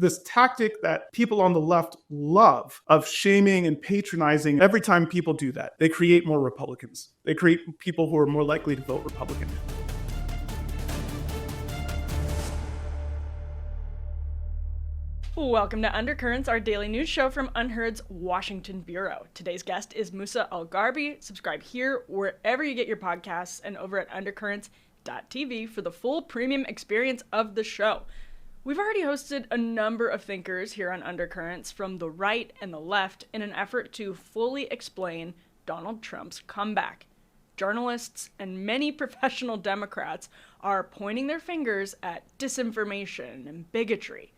this tactic that people on the left love of shaming and patronizing. Every time people do that, they create more Republicans. They create people who are more likely to vote Republican. Welcome to Undercurrents, our daily news show from Unheard's Washington Bureau. Today's guest is Musa Al-Gharbi. Subscribe here, wherever you get your podcasts, and over at undercurrents.tv for the full premium experience of the show. We've already hosted a number of thinkers here on Undercurrents from the right and the left in an effort to fully explain Donald Trump's comeback. Journalists and many professional Democrats are pointing their fingers at disinformation and bigotry.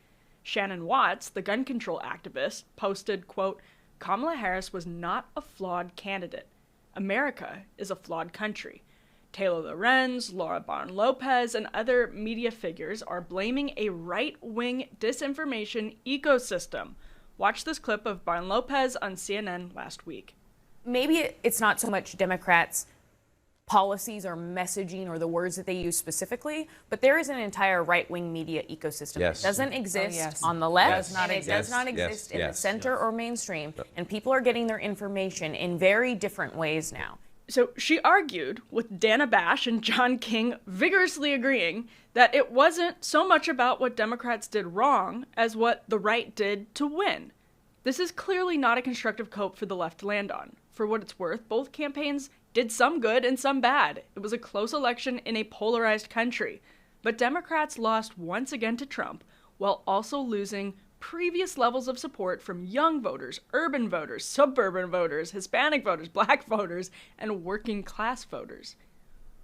Shannon Watts, the gun control activist, posted, quote, "Kamala Harris was not a flawed candidate. America is a flawed country. Taylor Lorenz, Laura Barn-Lopez, and other media figures are blaming a right-wing disinformation ecosystem." Watch this clip of Barn-Lopez on CNN last week. Maybe it's not so much Democrats' policies or messaging or the words that they use specifically, but there is an entire right-wing media ecosystem that doesn't exist on the left, and it does not exist in the center or mainstream, and people are getting their information in very different ways now. So she argued, with Dana Bash and John King vigorously agreeing, that it wasn't so much about what Democrats did wrong as what the right did to win. This is clearly not a constructive cope for the left to land on. For what it's worth, both campaigns did some good and some bad. It was a close election in a polarized country. But Democrats lost once again to Trump, while also losing previous levels of support from young voters, urban voters, suburban voters, Hispanic voters, black voters, and working class voters.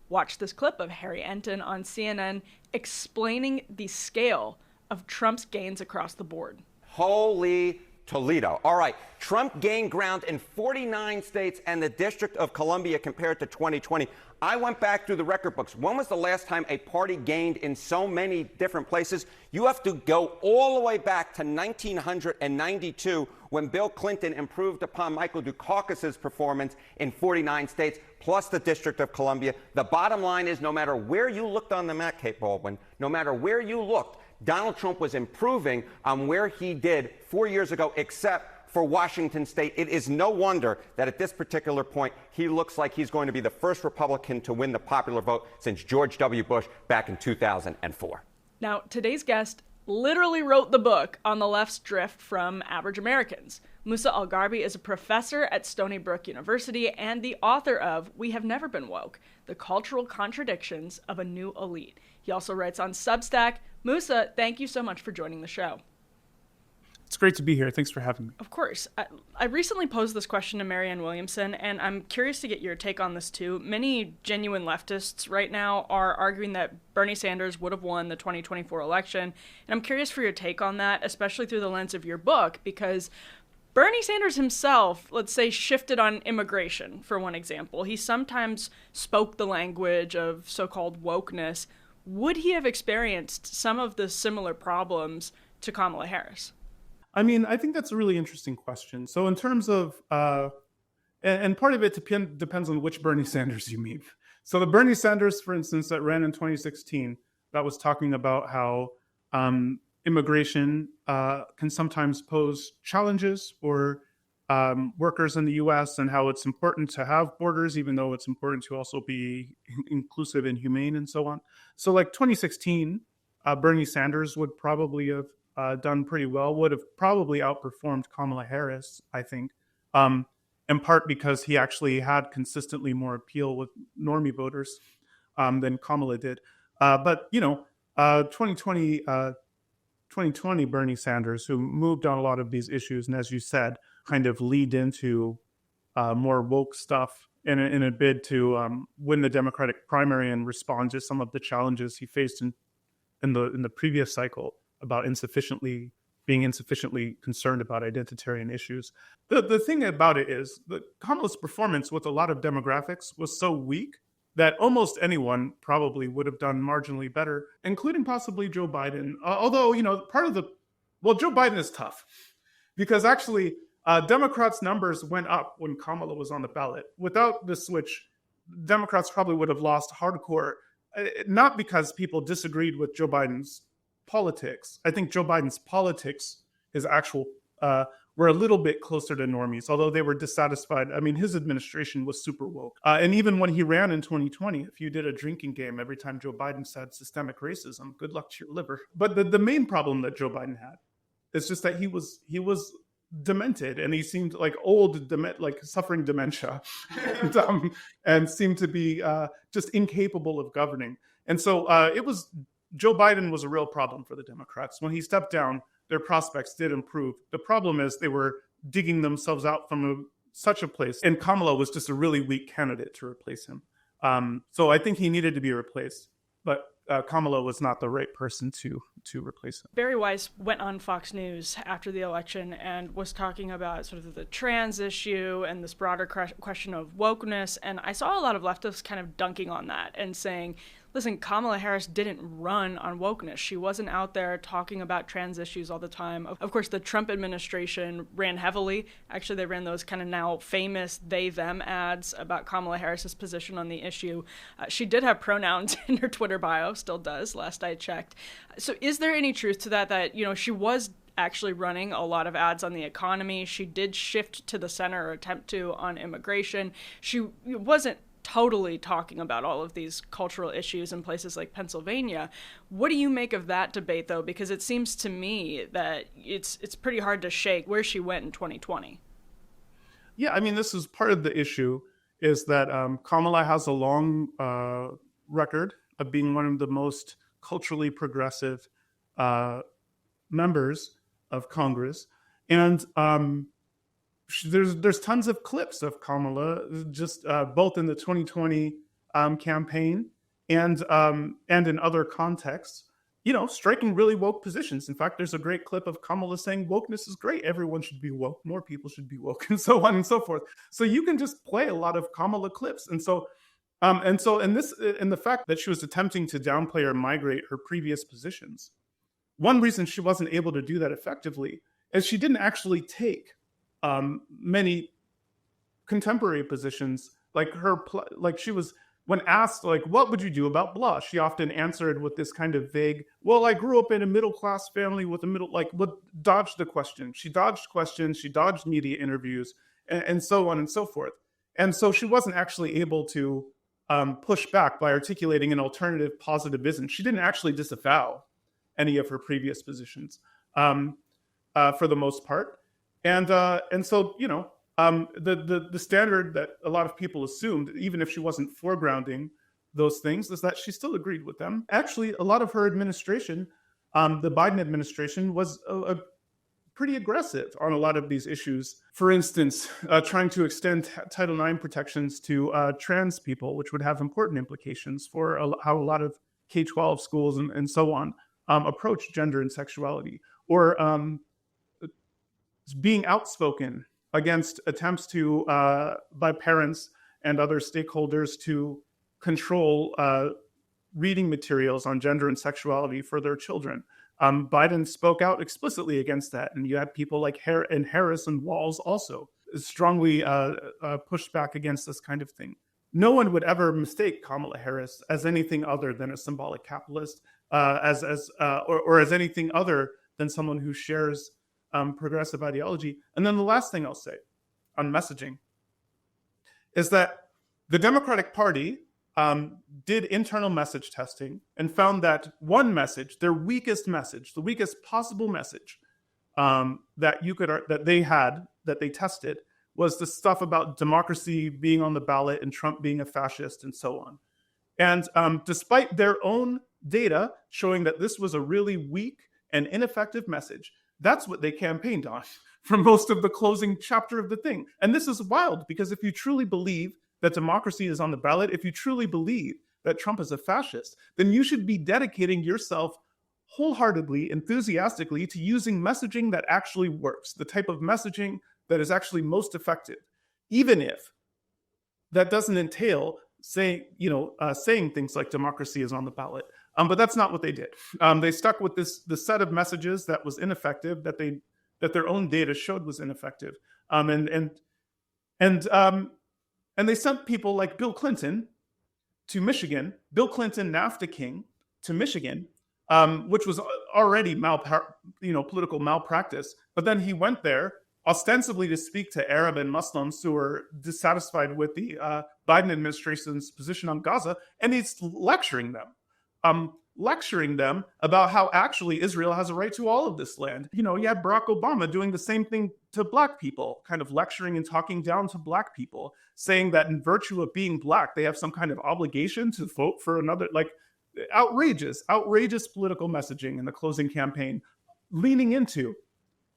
Watch this clip of Harry Enton on CNN explaining the scale of Trump's gains across the board. Holy Toledo. All right, Trump gained ground in 49 states and the District of Columbia compared to 2020. I went back through the record books. When was the last time a party gained in so many different places? You have to go all the way back to 1992 when Bill Clinton improved upon Michael Dukakis's performance in 49 states, plus the District of Columbia. The bottom line is, no matter where you looked on the map, Kate Baldwin, no matter where you looked, Donald Trump was improving on where he did 4 years ago, except for Washington State. It is no wonder that at this particular point, he looks like he's going to be the first Republican to win the popular vote since George W. Bush back in 2004. Now, today's guest literally wrote the book on the left's drift from average Americans. Musa Al-Gharbi is a professor at Stony Brook University and the author of We Have Never Been Woke, The Cultural Contradictions of a New Elite. He also writes on Substack. Musa, thank you so much for joining the show. It's great to be here. Thanks for having me. Of course. I recently posed this question to Marianne Williamson, and I'm curious to get your take on this too. Many genuine leftists right now are arguing that Bernie Sanders would have won the 2024 election, and I'm curious for your take on that, especially through the lens of your book, because Bernie Sanders himself, let's say, shifted on immigration, for one example. He sometimes spoke the language of so-called wokeness. Would he have experienced some of the similar problems to Kamala Harris? I mean, I think that's a really interesting question. So in terms of, and part of it depends on which Bernie Sanders you mean. So the Bernie Sanders, for instance, that ran in 2016, that was talking about how immigration can sometimes pose challenges for workers in the U.S. and how it's important to have borders, even though it's important to also be inclusive and humane and so on. So like 2016, Bernie Sanders would probably have done pretty well, would have probably outperformed Kamala Harris, I think, in part because he actually had consistently more appeal with normie voters than Kamala did. But, 2020 Bernie Sanders, who moved on a lot of these issues, and as you said, kind of lead into more woke stuff in a bid to win the Democratic primary and respond to some of the challenges he faced in the previous cycle about being insufficiently concerned about identitarian issues. The thing about it is that Kamala's performance with a lot of demographics was so weak that almost anyone probably would have done marginally better, including possibly Joe Biden. Although, Joe Biden is tough because actually Democrats' numbers went up when Kamala was on the ballot. Without the switch, Democrats probably would have lost hardcore, not because people disagreed with Joe Biden's politics, I think Joe Biden's politics, his actual, were a little bit closer to normies, although they were dissatisfied. I mean, his administration was super woke. And even when he ran in 2020, if you did a drinking game every time Joe Biden said systemic racism, good luck to your liver. But the main problem that Joe Biden had is just that he was demented, and he seemed like old, like suffering dementia, and seemed to be just incapable of governing. And so Joe Biden was a real problem for the Democrats. When he stepped down, their prospects did improve. The problem is they were digging themselves out from such a place, and Kamala was just a really weak candidate to replace him. So I think he needed to be replaced, but Kamala was not the right person to replace him. Barry Weiss went on Fox News after the election and was talking about sort of the trans issue and this broader question of wokeness. And I saw a lot of leftists kind of dunking on that and saying, listen, Kamala Harris didn't run on wokeness. She wasn't out there talking about trans issues all the time. Of course, the Trump administration ran heavily. Actually, they ran those kind of now famous they-them ads about Kamala Harris's position on the issue. She did have pronouns in her Twitter bio, still does, last I checked. So is there any truth to that, she was actually running a lot of ads on the economy? She did shift to the center, or attempt to, on immigration. She wasn't totally talking about all of these cultural issues in places like Pennsylvania. What do you make of that debate, though? Because it seems to me that it's pretty hard to shake where she went in 2020. Yeah, I mean, this is part of the issue, is that Kamala has a long record of being one of the most culturally progressive members of Congress. And there's tons of clips of Kamala, just both in the 2020 campaign and in other contexts, striking really woke positions. In fact, there's a great clip of Kamala saying wokeness is great. Everyone should be woke. More people should be woke, and so on and so forth. So you can just play a lot of Kamala clips. And the fact that she was attempting to downplay or migrate her previous positions, one reason she wasn't able to do that effectively is she didn't actually take many contemporary positions. She was, when asked, what would you do about blah? She often answered with this kind of vague, well, I grew up in a middle-class family with dodged the question. She dodged questions, she dodged media interviews, and so on and so forth. And so she wasn't actually able to push back by articulating an alternative positivism. She didn't actually disavow any of her previous positions for the most part. And so, the standard that a lot of people assumed, even if she wasn't foregrounding those things, is that she still agreed with them. Actually, a lot of her administration, the Biden administration, was pretty aggressive on a lot of these issues. For instance, trying to extend Title IX protections to trans people, which would have important implications for how a lot of K-12 schools and so on approach gender and sexuality. Or being outspoken against attempts by parents and other stakeholders to control reading materials on gender and sexuality for their children. Biden spoke out explicitly against that, and you had people like Harris and Walz also strongly pushed back against this kind of thing. No one would ever mistake Kamala Harris as anything other than a symbolic capitalist, or as anything other than someone who shares progressive ideology. And then the last thing I'll say on messaging is that the Democratic Party did internal message testing and found that one message, their weakest message, the weakest possible message that they tested, was the stuff about democracy being on the ballot and Trump being a fascist and so on. And despite their own data showing that this was a really weak and ineffective message, that's what they campaigned on for most of the closing chapter of the thing. And this is wild, because if you truly believe that democracy is on the ballot, if you truly believe that Trump is a fascist, then you should be dedicating yourself wholeheartedly, enthusiastically, to using messaging that actually works, the type of messaging that is actually most effective, even if that doesn't entail saying things like democracy is on the ballot. But that's not what they did. They stuck with the set of messages that was ineffective, that their own data showed was ineffective, and they sent people like Bill Clinton to Michigan, Bill Clinton, NAFTA king, to Michigan, which was already political malpractice. But then he went there ostensibly to speak to Arab and Muslims who were dissatisfied with the Biden administration's position on Gaza, and he's lecturing them about how actually Israel has a right to all of this land. You had Barack Obama doing the same thing to black people, kind of lecturing and talking down to black people, saying that in virtue of being black, they have some kind of obligation to vote for another, like outrageous political messaging in the closing campaign, leaning into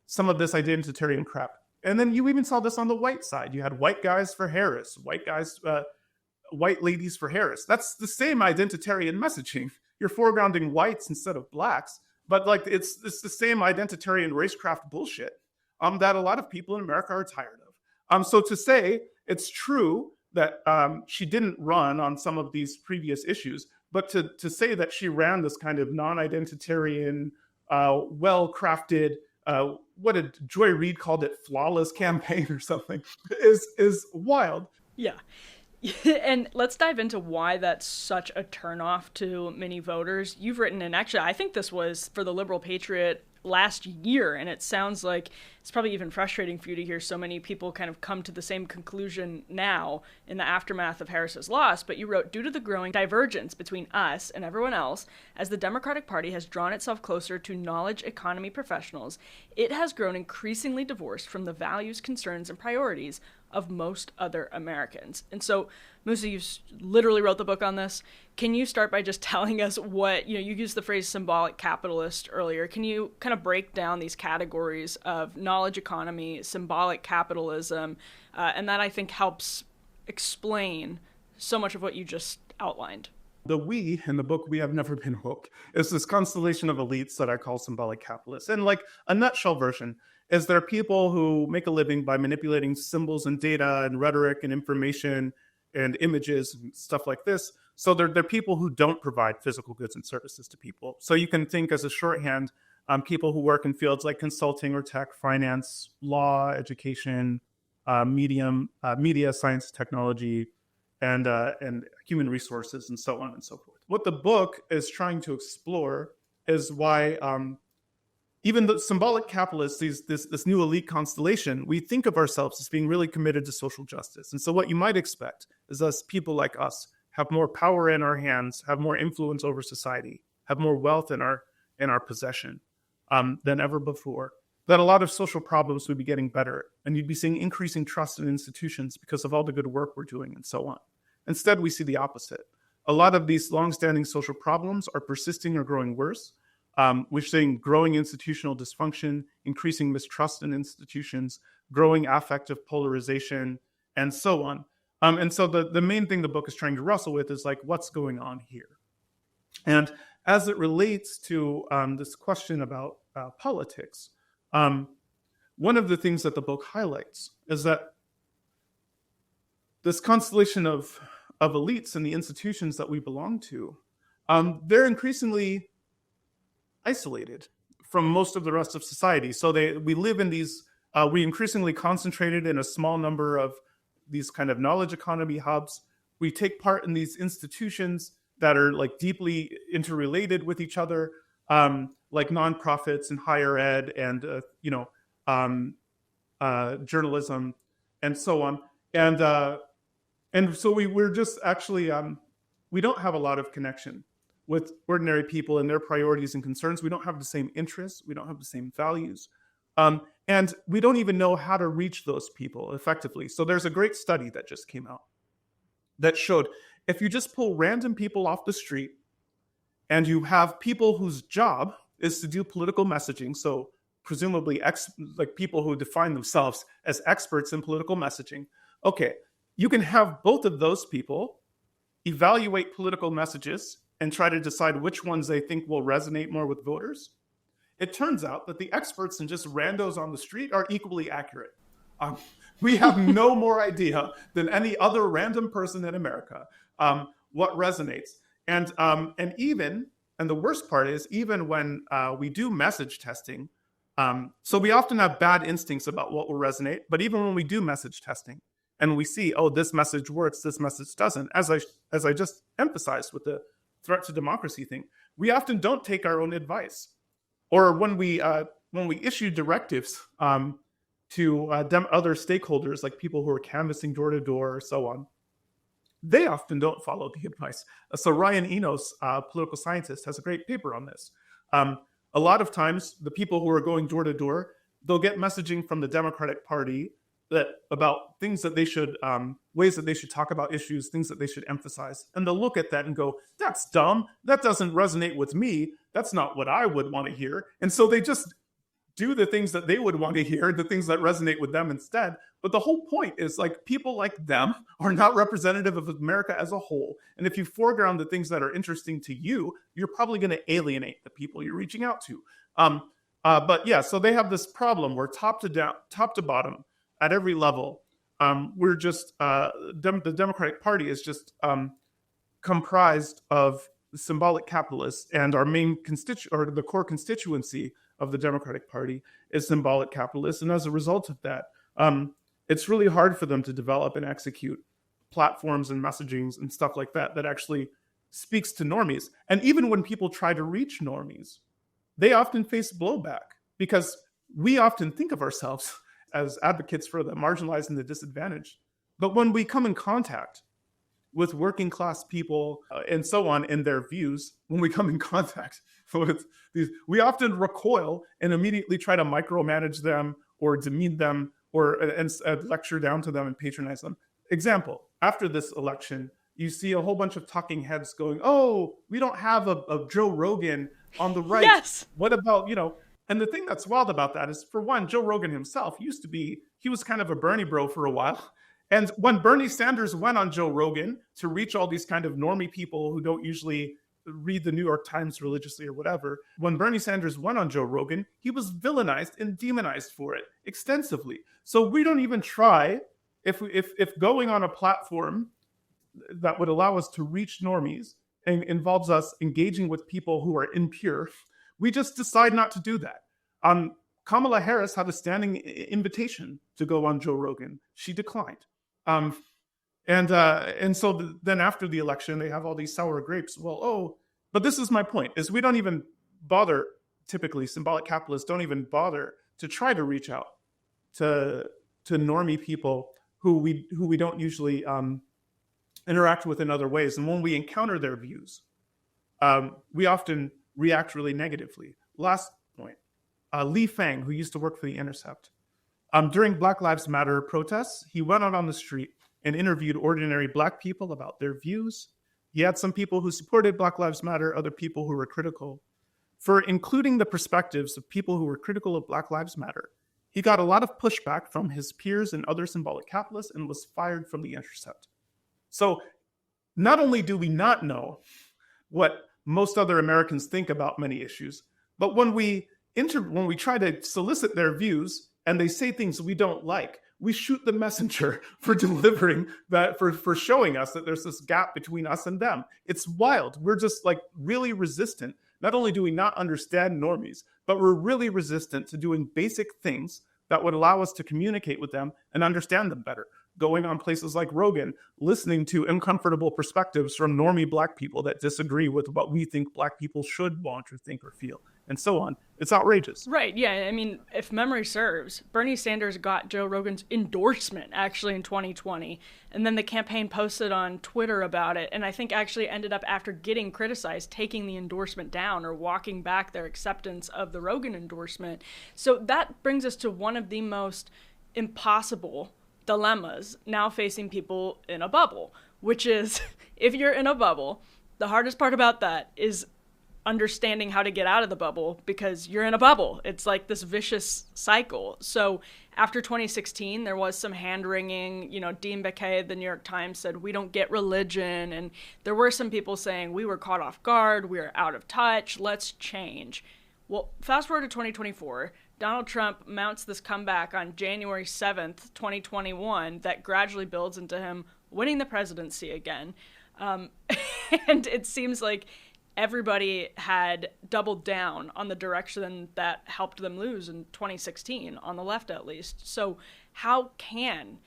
some of this identitarian crap. And then you even saw this on the white side. You had white guys for Harris, white ladies for Harris. That's the same identitarian messaging. You're foregrounding whites instead of blacks, but like it's the same identitarian racecraft bullshit that a lot of people in America are tired of. So to say it's true that she didn't run on some of these previous issues, but to say that she ran this kind of non-identitarian, well-crafted, what did Joy Reid called it, flawless campaign or something, is wild. Yeah. And let's dive into why that's such a turnoff to many voters. You've written, and actually I think this was for the Liberal Patriot last year, and it sounds like it's probably even frustrating for you to hear so many people kind of come to the same conclusion now in the aftermath of Harris's loss. But you wrote, due to the growing divergence between us and everyone else, as the Democratic Party has drawn itself closer to knowledge economy professionals, it has grown increasingly divorced from the values, concerns, and priorities of most other Americans. And so, Musa, you literally wrote the book on this. Can you start by just telling us what, you used the phrase symbolic capitalist earlier. Can you kind of break down these categories of knowledge economy, symbolic capitalism, and that I think helps explain so much of what you just outlined? The we in the book, We Have Never Been Woke, is this constellation of elites that I call symbolic capitalists. And like a nutshell version is there are people who make a living by manipulating symbols and data and rhetoric and information and images and stuff like this. So they're people who don't provide physical goods and services to people. So you can think as a shorthand, people who work in fields like consulting or tech, finance, law, education, media, science, technology, and human resources, and so on and so forth. What the book is trying to explore is why even the symbolic capitalists, this new elite constellation, we think of ourselves as being really committed to social justice. And so what you might expect is us, people like us, have more power in our hands, have more influence over society, have more wealth in our possession than ever before. That a lot of social problems would be getting better, and you'd be seeing increasing trust in institutions because of all the good work we're doing and so on. Instead, we see the opposite. A lot of these longstanding social problems are persisting or growing worse. We're seeing growing institutional dysfunction, increasing mistrust in institutions, growing affective polarization, and so on. And so the main thing the book is trying to wrestle with is like, what's going on here? And as it relates to this question about politics, one of the things that the book highlights is that this constellation of elites and the institutions that we belong to, they're increasingly isolated from most of the rest of society. So we live in these, we increasingly concentrated in a small number of these kind of knowledge economy hubs. We take part in these institutions that are like deeply interrelated with each other, like nonprofits and higher ed and journalism and so on. And so we're just actually we don't have a lot of connection with ordinary people and their priorities and concerns. We don't have the same interests. We don't have the same values. And we don't even know how to reach those people effectively. So there's a great study that just came out that showed if you just pull random people off the street and you have people whose job is to do political messaging, so presumably like people who define themselves as experts in political messaging, okay, you can have both of those people evaluate political messages and try to decide which ones they think will resonate more with voters. It turns out that the experts and just randos on the street are equally accurate. We have no more idea than any other random person in America what resonates. And the worst part is, even when we do message testing, so we often have bad instincts about what will resonate, but even when we do message testing and we see, oh, this message works, this message doesn't, as I just emphasized with the threat to democracy thing, we often don't take our own advice. Or when we issue directives to other stakeholders, like people who are canvassing door to door or so on, they often don't follow the advice. So Ryan Enos, political scientist, has a great paper on this. A lot of times, the people who are going door to door, they'll get messaging from the Democratic Party about things that they should, ways that they should talk about issues, things that they should emphasize. And they'll look at that and go, that's dumb. That doesn't resonate with me. That's not what I would want to hear. And so they just do the things that they would want to hear, the things that resonate with them instead. But the whole point is, like, people like them are not representative of America as a whole. And if you foreground the things that are interesting to you, you're probably going to alienate the people you're reaching out to. But yeah, so they have this problem where top to bottom, at every level, we're just the Democratic Party is just comprised of symbolic capitalists, and our main or the core constituency of the Democratic Party is symbolic capitalists. And as a result of that, it's really hard for them to develop and execute platforms and messagings and stuff like that that actually speaks to normies. And even when people try to reach normies, they often face blowback, because we often think of ourselves as advocates for the marginalized and the disadvantaged. But when we come in contact with working class people and so on in their views, when we come in contact with these, we often recoil and immediately try to micromanage them or demean them or lecture down to them and patronize them. Example, after this election, you see a whole bunch of talking heads going, oh, we don't have a Joe Rogan on the right. Yes. What about, and the thing that's wild about that is, for one, Joe Rogan himself he was kind of a Bernie bro for a while. And when Bernie Sanders went on Joe Rogan to reach all these kind of normie people who don't usually read the New York Times religiously or whatever, when Bernie Sanders went on Joe Rogan, he was villainized and demonized for it extensively. So we don't even try, if going on a platform that would allow us to reach normies and involves us engaging with people who are impure, we just decide not to do that. Kamala Harris had a standing invitation to go on Joe Rogan. She declined. And so then after the election, they have all these sour grapes. But this is my point, is we don't even bother, typically, symbolic capitalists don't even bother to try to reach out to normie people who we don't usually interact with in other ways. And when we encounter their views, we often react really negatively. Last point, Lee Fang, who used to work for The Intercept, during Black Lives Matter protests, he went out on the street and interviewed ordinary Black people about their views. He had some people who supported Black Lives Matter, other people who were critical. For including the perspectives of people who were critical of Black Lives Matter, he got a lot of pushback from his peers and other symbolic capitalists and was fired from The Intercept. So not only do we not know what most other Americans think about many issues, but when we try to solicit their views and they say things we don't like, we shoot the messenger for delivering that, for showing us that there's this gap between us and them. It's wild. We're just like really resistant. Not only do we not understand normies, but we're really resistant to doing basic things that would allow us to communicate with them and understand them better. Going on places like Rogan, listening to uncomfortable perspectives from normie Black people that disagree with what we think Black people should want or think or feel, and so on. It's outrageous. Right, yeah. I mean, if memory serves, Bernie Sanders got Joe Rogan's endorsement actually in 2020, and then the campaign posted on Twitter about it, and I think actually ended up, after getting criticized, taking the endorsement down or walking back their acceptance of the Rogan endorsement. So that brings us to one of the most impossible dilemmas now facing people in a bubble, which is, if you're in a bubble, the hardest part about that is understanding how to get out of the bubble, because you're in a bubble. It's like this vicious cycle. So after 2016, there was some hand-wringing. Dean Baquet, the New York Times, said, we don't get religion. And there were some people saying, we were caught off guard, we are out of touch, let's change. Well, fast forward to 2024, Donald Trump mounts this comeback on January 7th, 2021, that gradually builds into him winning the presidency again. And it seems like everybody had doubled down on the direction that helped them lose in 2016, on the left at least. So how can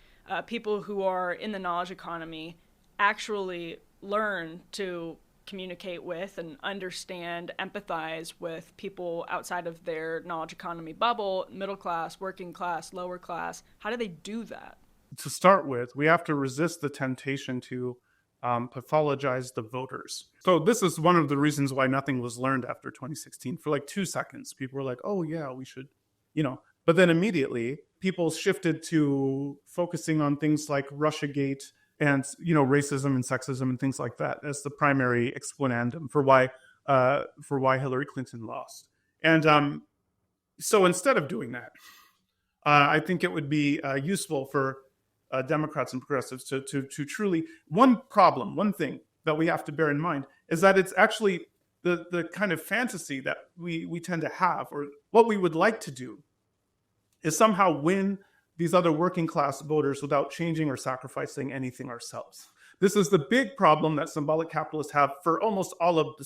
people who are in the knowledge economy actually learn to communicate with and understand, empathize with people outside of their knowledge economy bubble, middle class, working class, lower class? How do they do that? To start with, we have to resist the temptation to pathologize the voters. So this is one of the reasons why nothing was learned after 2016. For like 2 seconds, people were like, oh yeah, we should, but then immediately people shifted to focusing on things like Russiagate and, racism and sexism and things like that as the primary explanandum for why Hillary Clinton lost. And so instead of doing that, I think it would be useful for Democrats and progressives to truly, one thing that we have to bear in mind is that it's actually the kind of fantasy that we tend to have, or what we would like to do is somehow win these other working class voters without changing or sacrificing anything ourselves. This is the big problem that symbolic capitalists have for almost all of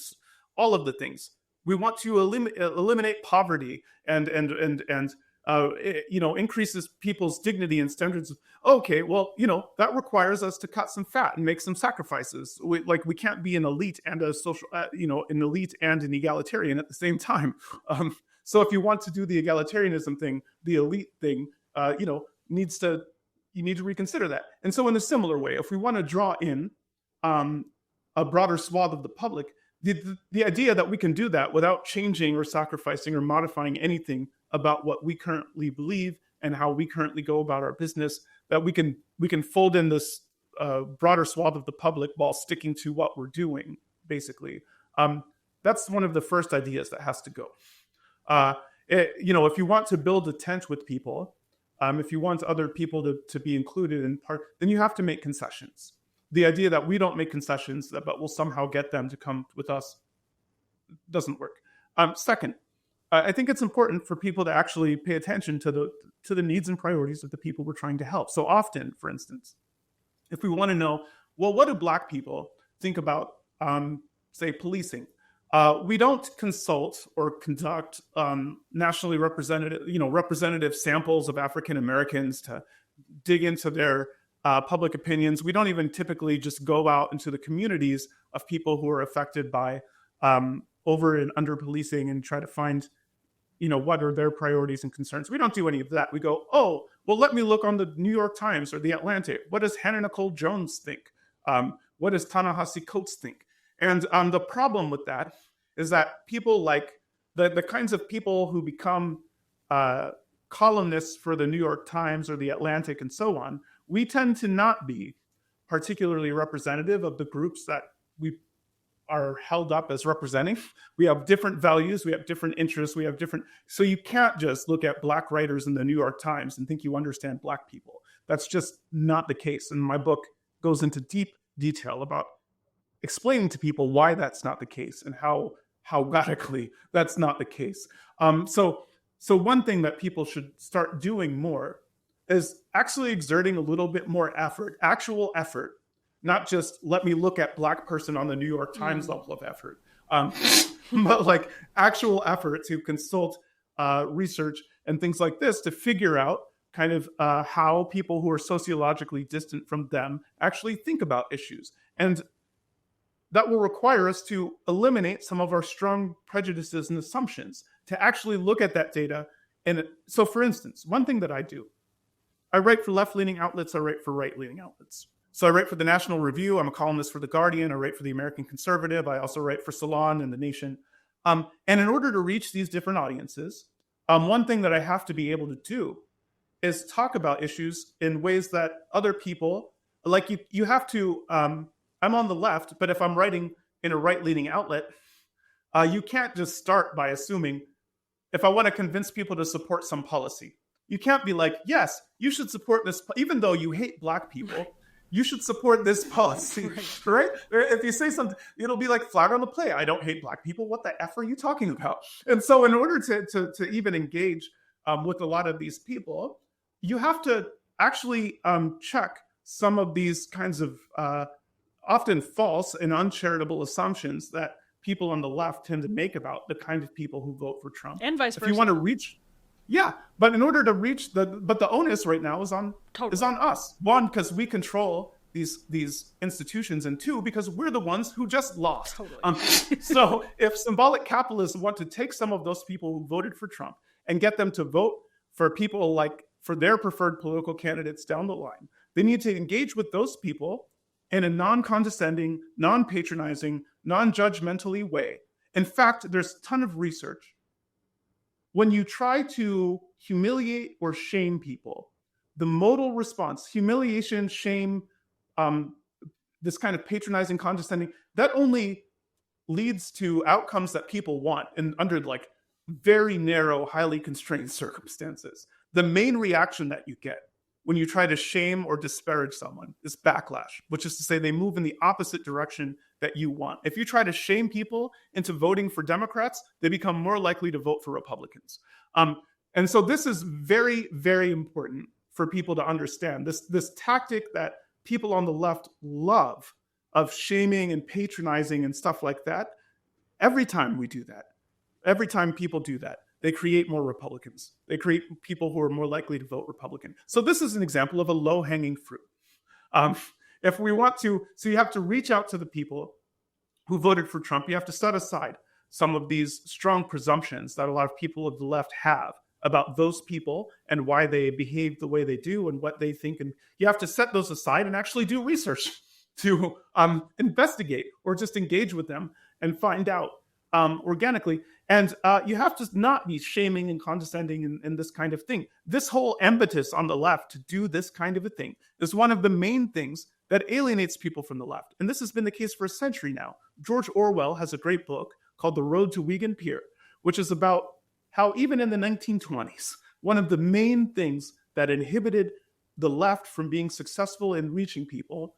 the things. We want to eliminate poverty and increases people's dignity and standards. Okay, well, that requires us to cut some fat and make some sacrifices. We can't be an elite and a social, an elite and an egalitarian at the same time. So if you want to do the egalitarianism thing, the elite thing, you need to reconsider that. And so in a similar way, if we want to draw in a broader swath of the public, the idea that we can do that without changing or sacrificing or modifying anything about what we currently believe and how we currently go about our business, that we can fold in this broader swath of the public while sticking to what we're doing, basically. That's one of the first ideas that has to go. If you want to build a tent with people, if you want other people to be included in part, then you have to make concessions. The idea that we don't make concessions, but we'll somehow get them to come with us, doesn't work. Second, I think it's important for people to actually pay attention to the needs and priorities of the people we're trying to help. So often, for instance, if we want to know, well, what do Black people think about, say, policing? We don't consult or conduct nationally representative samples of African Americans to dig into their public opinions. We don't even typically just go out into the communities of people who are affected by over and under policing and try to find, what are their priorities and concerns. We don't do any of that. We go, oh, well, let me look on the New York Times or the Atlantic. What does Hannah Nicole Jones think? What does Ta-Nehisi Coates think? And the problem with that is that people like the kinds of people who become columnists for the New York Times or the Atlantic and so on, we tend to not be particularly representative of the groups that we are held up as representing. We have different values, we have different interests, so you can't just look at Black writers in the New York Times and think you understand Black people. That's just not the case. And my book goes into deep detail about explaining to people why that's not the case and how radically that's not the case. So one thing that people should start doing more is actually exerting a little bit more effort, actual effort, not just let me look at Black person on the New York Times level of effort, but like actual effort to consult research and things like this to figure out kind of how people who are sociologically distant from them actually think about issues. And that will require us to eliminate some of our strong prejudices and assumptions, to actually look at that data. And so, for instance, one thing that I do, I write for left-leaning outlets, I write for right-leaning outlets. So I write for the National Review, I'm a columnist for The Guardian, I write for the American Conservative, I also write for Salon and The Nation. And in order to reach these different audiences, one thing that I have to be able to do is talk about issues in ways that other people, like you have to, I'm on the left, but if I'm writing in a right-leaning outlet, you can't just start by assuming, if I want to convince people to support some policy, you can't be like, yes, you should support this, even though you hate Black people, you should support this policy, right? If you say something, it'll be like flag on the play. I don't hate Black people. What the F are you talking about? And so in order to even engage with a lot of these people, you have to actually check some of these kinds of often false and uncharitable assumptions that people on the left tend to make about the kind of people who vote for Trump. And vice versa. If you want to reach, but in order to reach the onus right now is on us. One, because we control these institutions, and two, because we're the ones who just lost. Totally. So if symbolic capitalists want to take some of those people who voted for Trump and get them to vote for people like for their preferred political candidates down the line, they need to engage with those people in a non-condescending, non-patronizing, non-judgmentally way. In fact, there's a ton of research. When you try to humiliate or shame people, the modal response, humiliation, shame, this kind of patronizing, condescending, that only leads to outcomes that people want and under like very narrow, highly constrained circumstances. The main reaction that you get when you try to shame or disparage someone is backlash, which is to say they move in the opposite direction that you want. If you try to shame people into voting for Democrats, they become more likely to vote for Republicans. And so this is very, very important for people to understand. This tactic that people on the left love of shaming and patronizing and stuff like that, every time we do that, every time people do that, they create more Republicans. They create people who are more likely to vote Republican. So this is an example of a low-hanging fruit. If we want to, so you have to reach out to the people who voted for Trump. You have to set aside some of these strong presumptions that a lot of people of the left have about those people and why they behave the way they do and what they think. And you have to set those aside and actually do research to investigate or just engage with them and find out organically. And you have to not be shaming and condescending and this kind of thing. This whole impetus on the left to do this kind of a thing is one of the main things that alienates people from the left. And this has been the case for a century now. George Orwell has a great book called The Road to Wigan Pier, which is about how even in the 1920s, one of the main things that inhibited the left from being successful in reaching people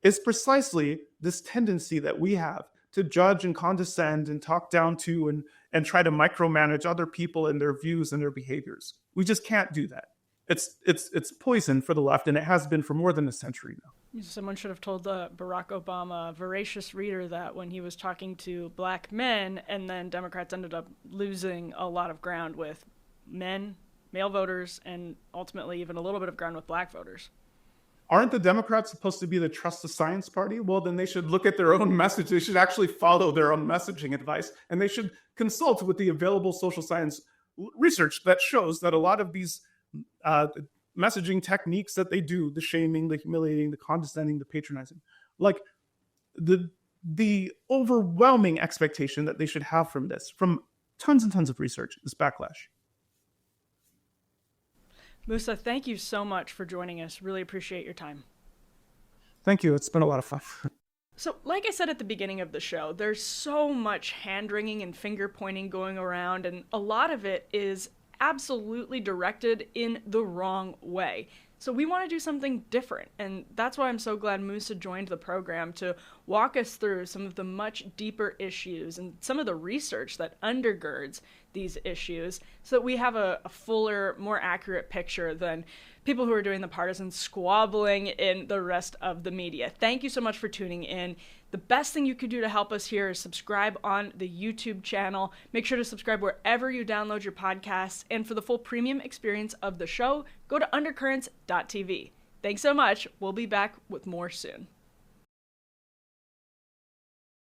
is precisely this tendency that we have to judge and condescend and talk down to and try to micromanage other people and their views and their behaviors. We just can't do that. It's poison for the left, and it has been for more than a century now. Someone should have told Barack Obama, voracious reader, that when he was talking to black men, and then Democrats ended up losing a lot of ground with men, male voters, and ultimately even a little bit of ground with black voters. Aren't the Democrats supposed to be the trust the science party? Well, then they should look at their own message. They should actually follow their own messaging advice, and they should consult with the available social science research that shows that a lot of these messaging techniques that they do, the shaming, the humiliating, the condescending, the patronizing, like the overwhelming expectation that they should have from this, from tons and tons of research, is backlash. Musa, thank you so much for joining us. Really appreciate your time. Thank you. It's been a lot of fun. So, like I said at the beginning of the show, there's so much hand-wringing and finger-pointing going around, and a lot of it is absolutely directed in the wrong way. So we want to do something different, and that's why I'm so glad Musa joined the program to walk us through some of the much deeper issues and some of the research that undergirds these issues so that we have a fuller, more accurate picture than people who are doing the partisan squabbling in the rest of the media. Thank you so much for tuning in. The best thing you could do to help us here is subscribe on the YouTube channel. Make sure to subscribe wherever you download your podcasts. And for the full premium experience of the show, go to undercurrents.tv. Thanks so much. We'll be back with more soon.